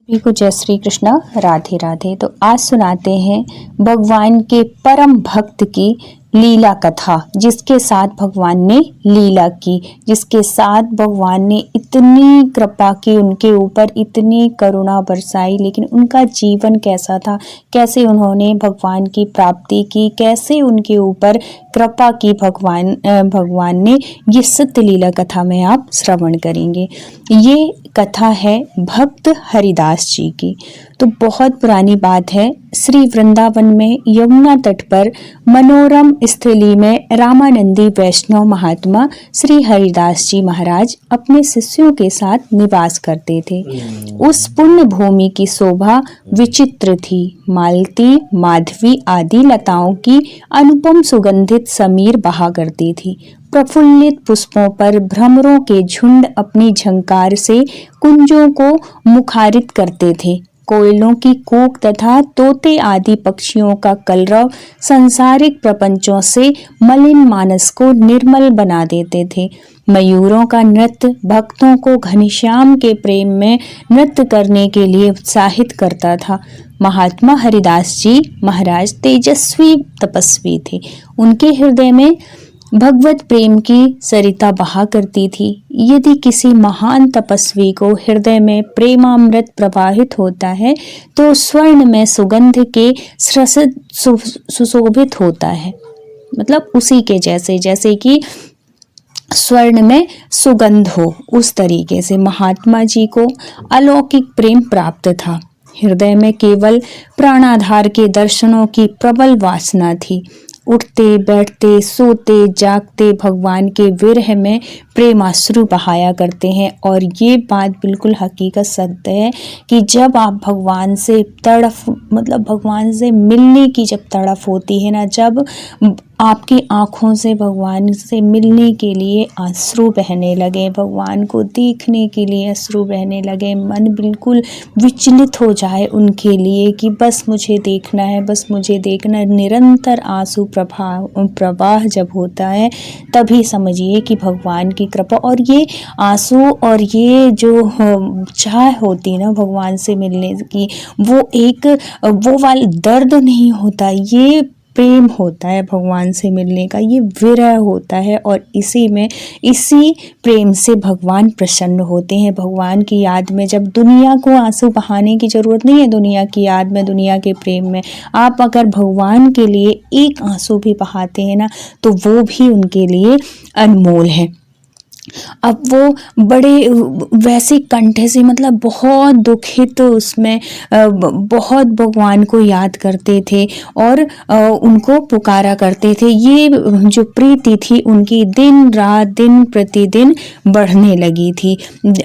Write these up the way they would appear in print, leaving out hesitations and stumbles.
सभी को जय श्री कृष्ण, राधे राधे। तो आज सुनाते हैं भगवान के परम भक्त की लीला कथा, जिसके साथ भगवान ने लीला की, जिसके साथ भगवान ने इतनी कृपा की, उनके ऊपर इतनी करुणा बरसाई। लेकिन उनका जीवन कैसा था, कैसे उन्होंने भगवान की प्राप्ति की, कैसे उनके ऊपर कृपा की भगवान ने, ये सत्य लीला कथा में आप श्रवण करेंगे। ये कथा है भक्त हरिदास जी की। तो बहुत पुरानी बात है। श्री वृंदावन में यमुना तट पर मनोरम स्थली में रामानंदी वैष्णव महात्मा श्री हरिदास जी महाराज अपने शिष्यों के साथ निवास करते थे। उस पुण्य भूमि की शोभा विचित्र थी। मालती, माधवी आदि लताओं की अनुपम सुगंधित समीर बहा करती थी। प्रफुल्लित पुष्पों पर भ्रमरों के झुंड अपनी झंकार से कुंजों को मुखारित करते थे। कोयलों की कूक तथा तोते आदि पक्षियों का कलरव सांसारिक प्रपंचों से मलिन मानस को निर्मल बना देते थे। मयूरों का नृत्य भक्तों को घनश्याम के प्रेम में नृत्य करने के लिए उत्साहित करता था। महात्मा हरिदास जी महाराज तेजस्वी तपस्वी थे। उनके हृदय में भगवत प्रेम की सरिता बहा करती थी। यदि किसी महान तपस्वी को हृदय में प्रेमामृत प्रवाहित होता है तो स्वर्ण में सुगंध के सुशोभित होता है। मतलब उसी के जैसे कि स्वर्ण में सुगंध हो, उस तरीके से महात्मा जी को अलौकिक प्रेम प्राप्त था। हृदय में केवल प्राणाधार के दर्शनों की प्रबल वासना थी। उठते बैठते सोते जागते भगवान के विरह में प्रेमाश्रु बहाया करते हैं। और ये बात बिल्कुल हकीकत सत्य है कि जब आप भगवान से भगवान से मिलने की जब तड़फ होती है ना, जब आपकी आँखों से भगवान से मिलने के लिए अश्रु बहने लगे, भगवान को देखने के लिए अश्रु बहने लगे, मन बिल्कुल विचलित हो जाए उनके लिए कि बस मुझे देखना है, बस मुझे देखना है, निरंतर आंसू प्रवाह जब होता है, तभी समझिए कि भगवान की कृपा। और ये आंसू और ये जो चाह होती है ना भगवान से मिलने की, वो वाला दर्द नहीं होता, ये प्रेम होता है भगवान से मिलने का, ये विरह होता है। और इसी प्रेम से भगवान प्रसन्न होते हैं। भगवान की याद में जब दुनिया को आंसू बहाने की जरूरत नहीं है, दुनिया की याद में, दुनिया के प्रेम में आप अगर भगवान के लिए एक आंसू भी बहाते हैं ना, तो वो भी उनके लिए अनमोल है। अब वो बड़े वैसे कंठ से बहुत दुखित उसमें बहुत भगवान को याद करते थे और उनको पुकारा करते थे। ये जो प्रीति थी उनकी दिन रात दिन प्रतिदिन बढ़ने लगी थी।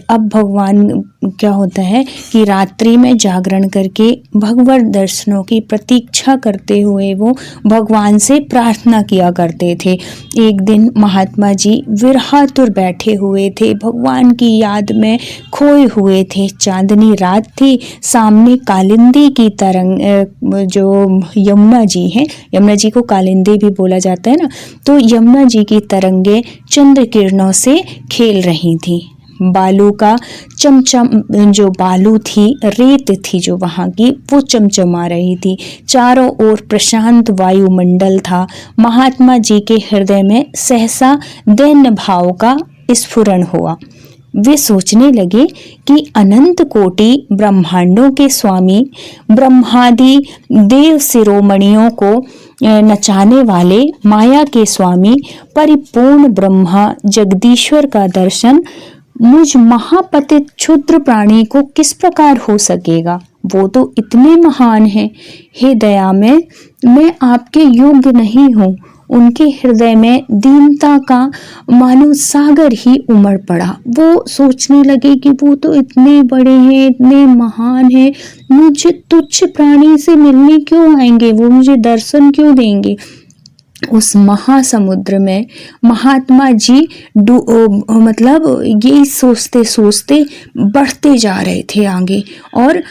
अब भगवान क्या होता है कि रात्रि में जागरण करके भगवत दर्शनों की प्रतीक्षा करते हुए वो भगवान से प्रार्थना किया करते थे। एक दिन महात्मा जी विरहातुर बैठे हुए थे, भगवान की याद में खोए हुए थे। चांदनी रात थी, सामने कालिंदी की तरंग, जो यमुना जी है, यमुना जी को कालिंदी भी बोला जाता है ना, तो यमुना जी की तरंगे चंद्र किरणों से खेल रही थी। बालू का चमचम, जो बालू थी, रेत थी जो वहाँ की, वो चमचमा रही थी। चारों ओर प्रशांत वायुमंडल था। महात्मा जी के हृदय में सहसा दैन्य भाव का स्फुरण हुआ। वे सोचने लगे कि अनंत कोटि ब्रह्मांडों के स्वामी, ब्रह्मादि देव शिरोमणियों को नचाने वाले, माया के स्वामी, परिपूर्ण ब्रह्मा जगदीश्वर का दर्शन मुझ महापतित क्षुद्र प्राणी को किस प्रकार हो सकेगा? वो तो इतने महान हैं। हे दया में मैं आपके योग्य नहीं हूँ। उनके हृदय में दीनता का मानो सागर ही उमड़ पड़ा। वो सोचने लगे कि वो तो इतने बड़े हैं, इतने महान हैं, मुझे तुच्छ प्राणी से मिलने क्यों आएंगे, वो मुझे दर्शन क्यों देंगे? उस महासमुद्र में महात्मा जी यही सोचते सोचते बढ़ते जा रहे थे आगे। और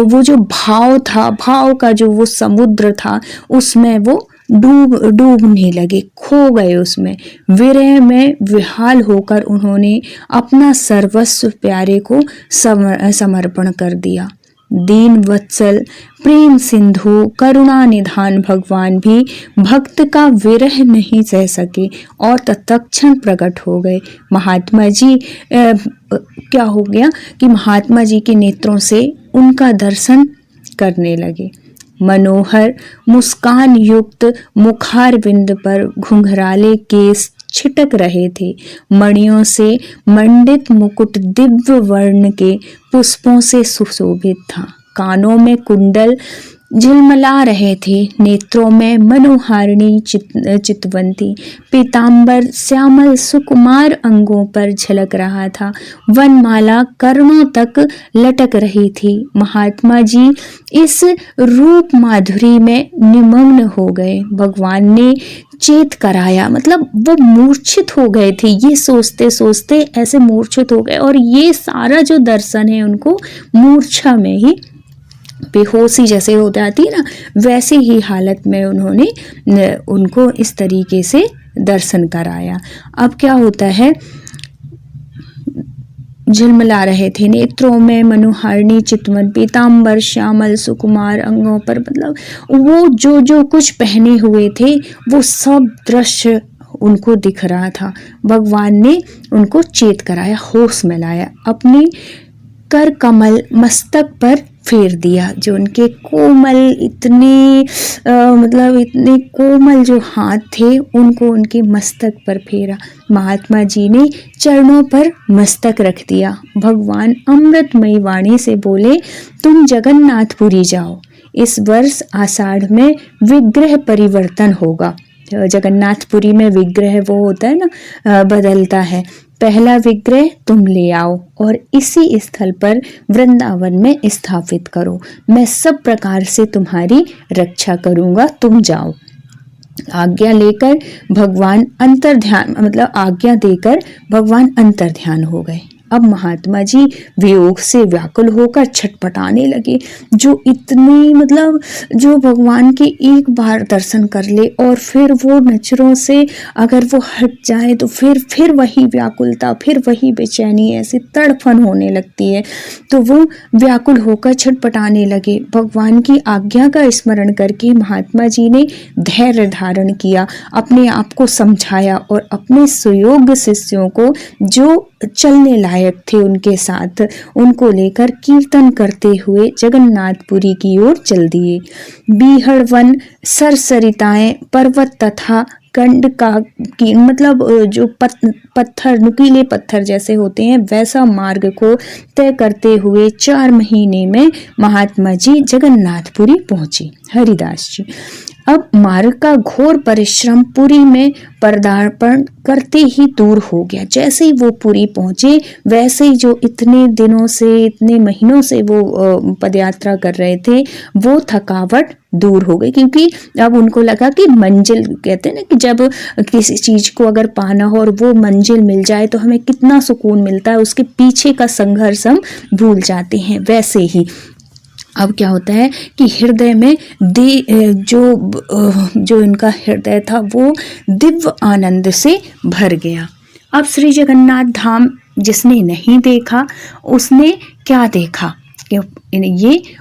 वो जो भाव था, भाव का जो वो समुद्र था, उसमें वो डूबने लगे, खो गए उसमें। विरह में विहाल होकर उन्होंने अपना सर्वस्व प्यारे को समर्पण कर दिया। दीन वत्सल, प्रेम सिंधु, करुणा निधान भगवान भी भक्त का विरह नहीं सह सके और तत्क्षण प्रकट हो गए। महात्मा जी क्या हो गया कि महात्मा जी के नेत्रों से उनका दर्शन करने लगे। मनोहर मुस्कान युक्त मुखार बिंद पर घुंघराले केस छिटक रहे थे। मणियों से मंडित मुकुट दिव्य वर्ण के पुष्पों से सुशोभित था। कानों में कुंडल झिलमिला रहे थे। नेत्रों में मनोहारिणी चितवंती पीतांबर श्यामल सुकुमार अंगों पर झलक रहा था। वनमाला कर्णों तक लटक रही थी। महात्मा जी इस रूप माधुरी में निमग्न हो गए। भगवान ने चेत कराया, मतलब वो मूर्छित हो गए थे। ये सोचते सोचते ऐसे मूर्छित हो गए और ये सारा जो दर्शन है उनको मूर्छा में ही, बेहोशी जैसे हो जाती है ना, वैसे ही हालत में उन्होंने उनको इस तरीके से दर्शन कराया। अब क्या होता है, झिलमिला रहे थे। नेत्रों में मनोहारिणी चितवन पीतांबर श्यामल सुकुमार अंगों पर, मतलब वो जो जो कुछ पहने हुए थे वो सब दृश्य उनको दिख रहा था। भगवान ने उनको चेत कराया, होश में लाया, अपने कर कमल मस्तक पर फेर दिया। जो उनके कोमल इतने मतलब इतने कोमल जो हाथ थे उनको उनके मस्तक पर फेरा। महात्मा जी ने चरणों पर मस्तक रख दिया। भगवान अमृतमयी वाणी से बोले, तुम जगन्नाथपुरी जाओ। इस वर्ष आषाढ़ में विग्रह परिवर्तन होगा। जगन्नाथपुरी में विग्रह वो होता है ना, बदलता है। पहला विग्रह तुम ले आओ और इसी स्थल पर वृंदावन में स्थापित करो। मैं सब प्रकार से तुम्हारी रक्षा करूंगा, तुम जाओ। आज्ञा लेकर भगवान अंतर्ध्यान, मतलब आज्ञा देकर भगवान अंतर्ध्यान हो गए। अब महात्मा जी वियोग से व्याकुल होकर छटपटाने लगे। जो इतनी, मतलब जो भगवान के एक बार दर्शन कर ले और फिर वो नजरों से अगर वो हट जाए तो फिर वही व्याकुलता, फिर वही बेचैनी, ऐसी तड़फन होने लगती है। तो वो व्याकुल होकर छटपटाने लगे। भगवान की आज्ञा का स्मरण करके महात्मा जी ने धैर्य धारण किया, अपने आप को समझाया और अपने सुयोग्य शिष्यों को जो चलने लायक थे उनके साथ, उनको लेकर कीर्तन करते हुए जगन्नाथपुरी की ओर चल दिए। बीहड़ वन, सरसरिताएं, पर्वत तथा कंड का की, मतलब जो पत्थर, नुकीले पत्थर जैसे होते हैं, वैसा मार्ग को तय करते हुए 4 महीने में महात्मा जी जगन्नाथपुरी पहुंचे। हरिदास जी अब मार्ग का घोर परिश्रम पुरी में पदार्पण करते ही दूर हो गया। जैसे ही वो पुरी पहुंचे वैसे ही जो इतने दिनों से, इतने महीनों से वो पदयात्रा कर रहे थे, वो थकावट दूर हो गई। क्योंकि अब उनको लगा कि मंजिल, कहते हैं ना कि जब किसी चीज को अगर पाना हो और वो मंजिल मिल जाए तो हमें कितना सुकून मिलता है, उसके पीछे का संघर्ष हम भूल जाते हैं। वैसे ही अब क्या होता है कि हृदय में जो इनका हृदय था वो दिव्य आनंद से भर गया। अब श्री जगन्नाथ धाम जिसने नहीं देखा उसने क्या देखा, ये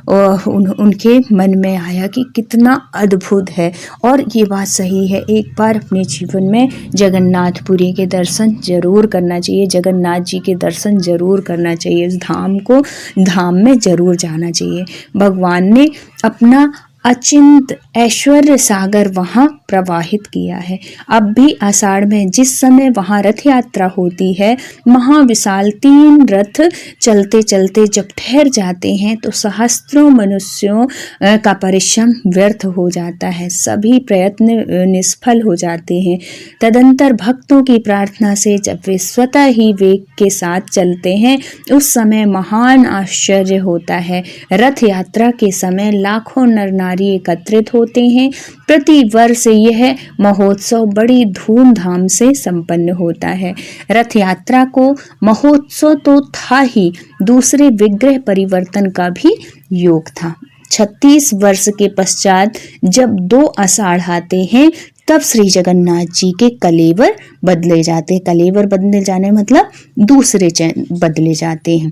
उनके मन में आया कि कितना अद्भुत है। और ये बात सही है, एक बार अपने जीवन में जगन्नाथपुरी के दर्शन जरूर करना चाहिए, जगन्नाथ जी के दर्शन जरूर करना चाहिए, इस धाम में जरूर जाना चाहिए। भगवान ने अपना अचिंत ऐश्वर्य सागर वहाँ प्रवाहित किया है। अब भी आषाढ़ में जिस समय वहाँ रथ यात्रा होती है, महाविशाल 3 रथ चलते चलते जब ठहर जाते हैं तो सहस्त्रों मनुष्यों का परिश्रम व्यर्थ हो जाता है, सभी प्रयत्न निष्फल हो जाते हैं। तदंतर भक्तों की प्रार्थना से जब वे स्वतः ही वेग के साथ चलते हैं, उस समय महान आश्चर्य होता है। रथ यात्रा के समय लाखों नर नारी एकत्रित होते हैं। प्रति वर्ष यह महोत्सव बड़ी धूमधाम से संपन्न होता है। रथ यात्रा को महोत्सव तो था ही, दूसरे विग्रह परिवर्तन का भी योग था। 36 वर्ष के पश्चात जब 2 आषाढ़ आते हैं तब श्री जगन्नाथ जी के कलेवर बदले जाते हैं। कलेवर बदले जाने मतलब दूसरे चैन बदले जाते हैं।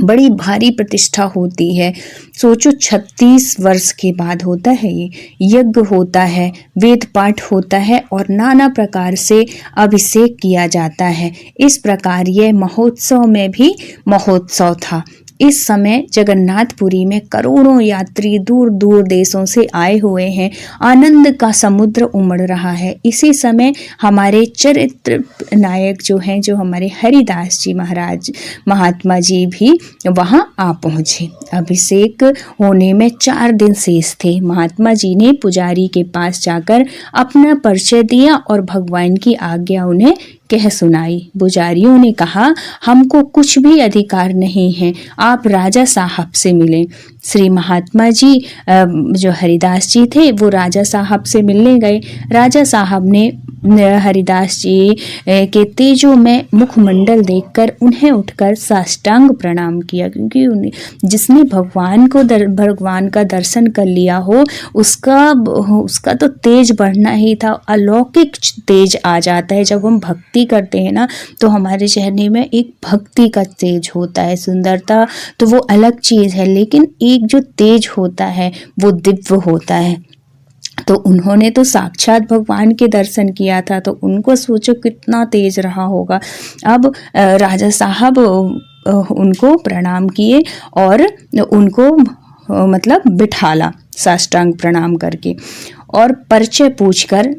बड़ी भारी प्रतिष्ठा होती है। सोचो 36 वर्ष के बाद होता है ये यज्ञ होता है, वेद पाठ होता है और नाना प्रकार से अभिषेक किया जाता है। इस प्रकार यह महोत्सव में भी महोत्सव था। इस समय जगन्नाथपुरी में करोड़ों यात्री दूर दूर देशों से आए हुए हैं। आनंद का समुद्र उमड़ रहा है। इसी समय हमारे चरित्र नायक जो हैं, जो हमारे हरिदास जी महाराज महात्मा जी भी वहाँ आ पहुँचे। अभिषेक होने में 4 दिन शेष थे। महात्मा जी ने पुजारी के पास जाकर अपना परिचय दिया और भगवान की आज्ञा उन्हें कह सुनाई। पुजारियों ने कहा, हमको कुछ भी अधिकार नहीं है, आप राजा साहब से मिलें। श्री महात्मा जी जो हरिदास जी थे वो राजा साहब से मिलने गए। राजा साहब ने हरिदास जी के तेजो में मुखमंडल देखकर उन्हें उठकर साष्टांग प्रणाम किया, क्योंकि जिसने भगवान का दर्शन कर लिया हो उसका तो तेज बढ़ना ही था। अलौकिक तेज आ जाता है जब हम भक्ति करते हैं ना, तो हमारे चेहरे में एक भक्ति का तेज होता है। सुंदरता तो वो अलग चीज़ है, लेकिन एक जो तेज होता है वो दिव्य होता है। तो उन्होंने तो साक्षात भगवान के दर्शन किया था, तो उनको सोचो कितना तेज रहा होगा। अब राजा साहब उनको प्रणाम किए और उनको मतलब बिठाला साष्टांग प्रणाम करके, और परिचय पूछकर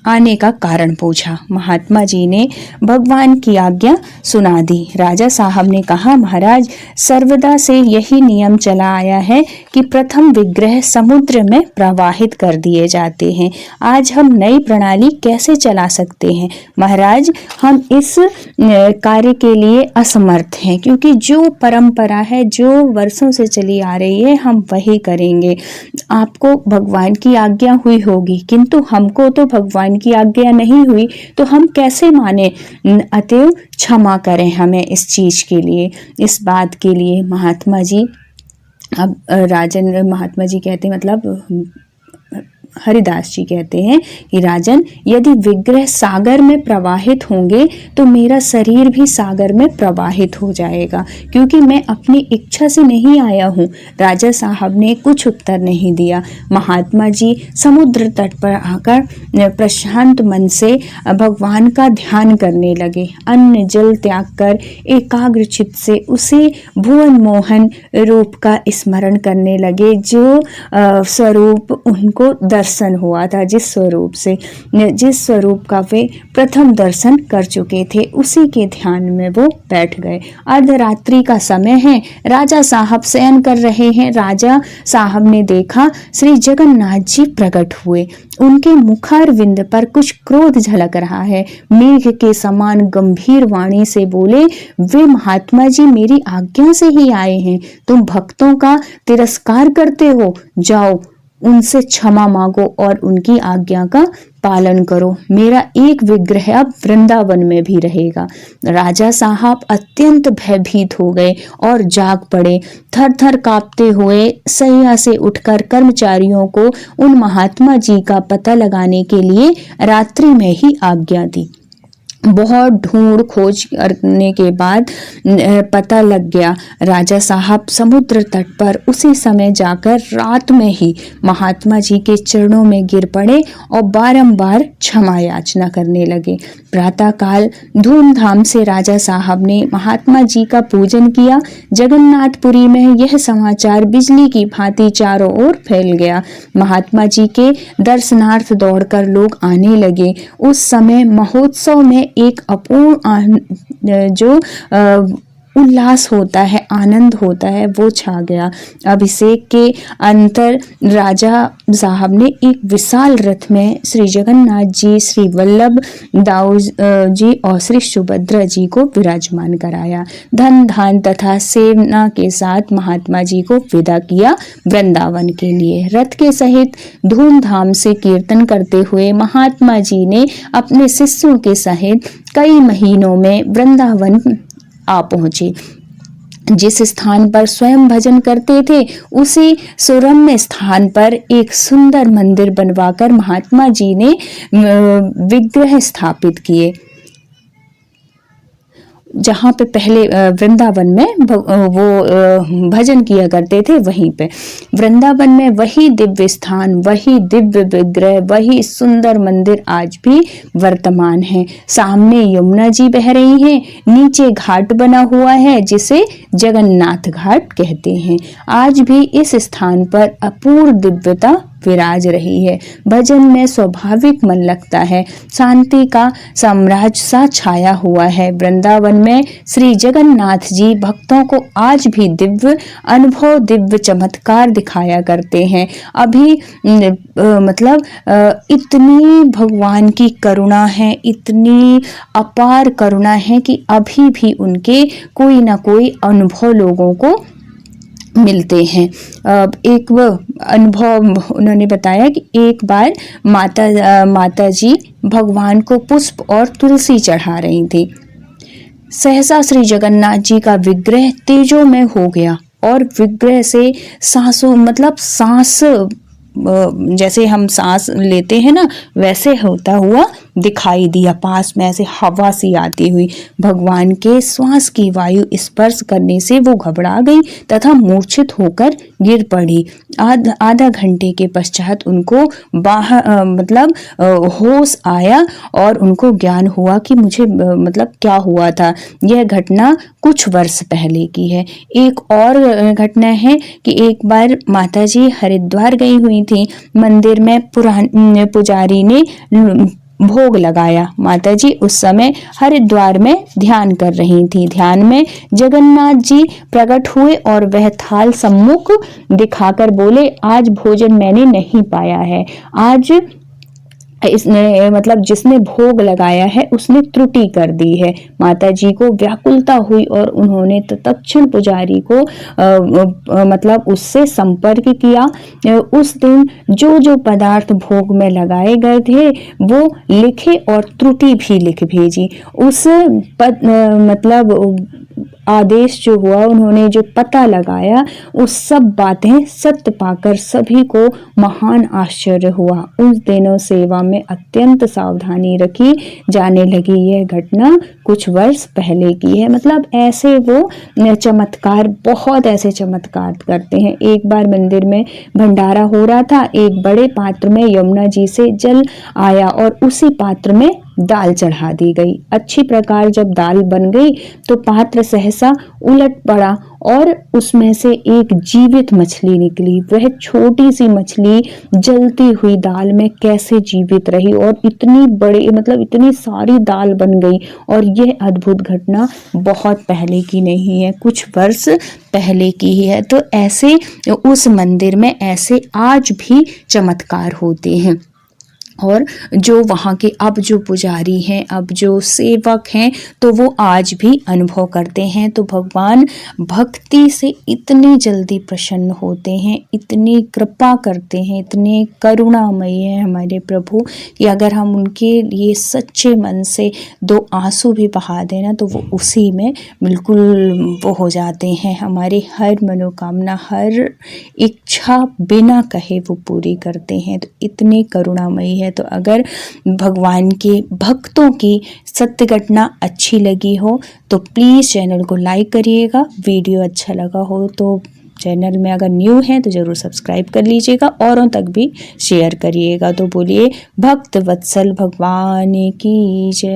आने का कारण पूछा। महात्मा जी ने भगवान की आज्ञा सुना दी। राजा साहब ने कहा, महाराज, सर्वदा से यही नियम चला आया है कि प्रथम विग्रह समुद्र में प्रवाहित कर दिए जाते हैं। आज हम नई प्रणाली कैसे चला सकते हैं? महाराज, हम इस कार्य के लिए असमर्थ हैं, क्योंकि जो परंपरा है, जो वर्षों से चली आ रही है, हम वही करेंगे। आपको भगवान की आज्ञा हुई होगी, किंतु हमको तो भगवान की आज्ञा नहीं हुई, तो हम कैसे माने? अतएव क्षमा करें हमें इस चीज के लिए, इस बात के लिए। महात्मा जी महात्मा जी कहते मतलब हरिदास जी कहते हैं कि राजन, यदि विग्रह सागर में प्रवाहित होंगे तो मेरा शरीर भी सागर में प्रवाहित हो जाएगा, क्योंकि मैं अपनी इच्छा से नहीं आया हूँ। राजा साहब ने कुछ उत्तर नहीं दिया। महात्मा जी समुद्र तट पर आकर प्रशांत मन से भगवान का ध्यान करने लगे। अन्न जल त्याग कर एकाग्र चित्त से उसे भुवन मोहन रूप का स्मरण करने लगे, जो स्वरूप उनको दर्शन हुआ था, जिस स्वरूप का वे प्रथम दर्शन कर चुके थे, उसी के ध्यान में वो बैठ गए। अर्धरात्रि का समय है, राजा साहब शयन कर रहे हैं। राजा साहब ने देखा श्री जगन्नाथ जी प्रकट हुए। उनके मुखारविंद पर कुछ क्रोध झलक रहा है। मेघ के समान गंभीर वाणी से बोले, वे महात्मा जी मेरी आज्ञा से ही आए हैं, तुम भक्तों का तिरस्कार करते हो। जाओ, उनसे क्षमा मांगो और उनकी आज्ञा का पालन करो। मेरा एक विग्रह अब वृंदावन में भी रहेगा। राजा साहब अत्यंत भयभीत हो गए और जाग पड़े। थर थर कांपते हुए शैया से उठकर कर्मचारियों को उन महात्मा जी का पता लगाने के लिए रात्रि में ही आज्ञा दी। बहुत ढूंढ खोज करने के बाद पता लग गया। राजा साहब समुद्र तट पर उसी समय जाकर रात में ही महात्मा जी के चरणों में गिर पड़े और बारंबार क्षमा याचना करने लगे। प्रातःकाल धूमधाम से राजा साहब ने महात्मा जी का पूजन किया। जगन्नाथपुरी में यह समाचार बिजली की भांति चारों ओर फैल गया। महात्मा जी के दर्शनार्थ दौड़कर लोग आने लगे। उस समय महोत्सव में एक अपूर्ण जो उल्लास होता है, आनंद होता है, वो छा गया। अभिषेक के अंतर राजा साहब ने एक विशाल रथ में श्री जगन्नाथ जी, श्री वल्लभ दाऊ जी और श्री सुभद्रा जी को विराजमान कराया। धन धान तथा सेना के साथ महात्मा जी को विदा किया वृंदावन के लिए। रथ के सहित धूमधाम से कीर्तन करते हुए महात्मा जी ने अपने शिष्यों के सहित कई महीनों में वृंदावन आ पहुंचे। जिस स्थान पर स्वयं भजन करते थे उसी सुरम्य स्थान पर एक सुंदर मंदिर बनवाकर महात्मा जी ने विग्रह स्थापित किए। जहाँ पे पहले वृंदावन में वो भजन किया करते थे, वहीं पे वृंदावन में वही दिव्य स्थान, वही दिव्य विग्रह, वही सुंदर मंदिर आज भी वर्तमान है। सामने यमुना जी बह रही हैं, नीचे घाट बना हुआ है जिसे जगन्नाथ घाट कहते हैं। आज भी इस स्थान पर अपूर्व दिव्यता विराज रही है। भजन में स्वाभाविक मन लगता है, शांति का साम्राज्य सा छाया हुआ है। वृंदावन में श्री जगन्नाथ जी भक्तों को आज भी दिव्य अनुभव, दिव्य चमत्कार दिखाया करते हैं। अभी मतलब इतनी भगवान की करुणा है, इतनी अपार करुणा है कि अभी भी उनके कोई ना कोई अनुभव लोगों को मिलते हैं। एक वो अनुभव उन्होंने बताया कि एक बार माता जी भगवान को पुष्प और तुलसी चढ़ा रही थी। सहसा श्री जगन्नाथ जी का विग्रह तेजोमय हो गया और विग्रह से सांसों मतलब सांस जैसे हम सांस लेते हैं ना, वैसे होता हुआ दिखाई दिया। पास में ऐसे हवा सी आती हुई भगवान के श्वास की वायु स्पर्श करने से वो घबरा गई तथा मूर्छित होकर गिर पड़ी। आधा घंटे के पश्चात उनको बाहर मतलब होश आया और उनको ज्ञान हुआ कि मुझे मतलब क्या हुआ था। यह घटना कुछ वर्ष पहले की है। एक और घटना है कि एक बार माता जी हरिद्वार गई हुई थी। मंदिर में पुजारी ने भोग लगाया। माता जी उस समय हरिद्वार में ध्यान कर रही थी। ध्यान में जगन्नाथ जी प्रकट हुए और वह थाल सम्मुख दिखाकर बोले, आज भोजन मैंने नहीं पाया है। आज इसने मतलब जिसने भोग लगाया है उसने त्रुटि कर दी है। माता जी को व्याकुलता हुई और उन्होंने तत्क्षण पुजारी को मतलब उससे संपर्क किया। उस दिन जो जो पदार्थ भोग में लगाए गए थे वो लिखे और त्रुटि भी लिख भेजी। उस मतलब आदेश जो हुआ, उन्होंने जो पता लगाया, उस सब बातें सत्य पाकर सभी को महान आश्चर्य हुआ। उस दिनों सेवा में अत्यंत सावधानी रखी जाने लगी। यह घटना कुछ वर्ष पहले की है। मतलब ऐसे वो चमत्कार, बहुत ऐसे चमत्कार करते हैं। एक बार मंदिर में भंडारा हो रहा था, एक बड़े पात्र में यमुना जी से जल आया और उसी पात्र में दाल चढ़ा दी गई। अच्छी प्रकार जब दाल बन गई तो पात्र सहसा उलट पड़ा और उसमें से एक जीवित मछली निकली। वह छोटी सी मछली जलती हुई दाल में कैसे जीवित रही और इतनी बड़ी मतलब इतनी सारी दाल बन गई। और यह अद्भुत घटना बहुत पहले की नहीं है, कुछ वर्ष पहले की ही है। तो ऐसे उस मंदिर में ऐसे आज भी चमत्कार होते हैं। और जो वहाँ के अब जो पुजारी हैं, अब जो सेवक हैं, तो वो आज भी अनुभव करते हैं। तो भगवान भक्ति से इतनी जल्दी प्रसन्न होते हैं, इतनी कृपा करते हैं, इतने करुणामय हैं हमारे प्रभु कि अगर हम उनके लिए सच्चे मन से दो आंसू भी बहा दें ना, तो वो उसी में बिल्कुल वो हो जाते हैं। हमारे हर मनोकामना, हर इच्छा बिना कहे वो पूरी करते हैं। तो इतने करुणामयी है। तो अगर भगवान के भक्तों की सत्य घटना अच्छी लगी हो तो प्लीज़ चैनल को लाइक करिएगा। वीडियो अच्छा लगा हो तो चैनल में अगर न्यू है तो ज़रूर सब्सक्राइब कर लीजिएगा, औरों तक भी शेयर करिएगा। तो बोलिए भक्त वत्सल भगवान की जय।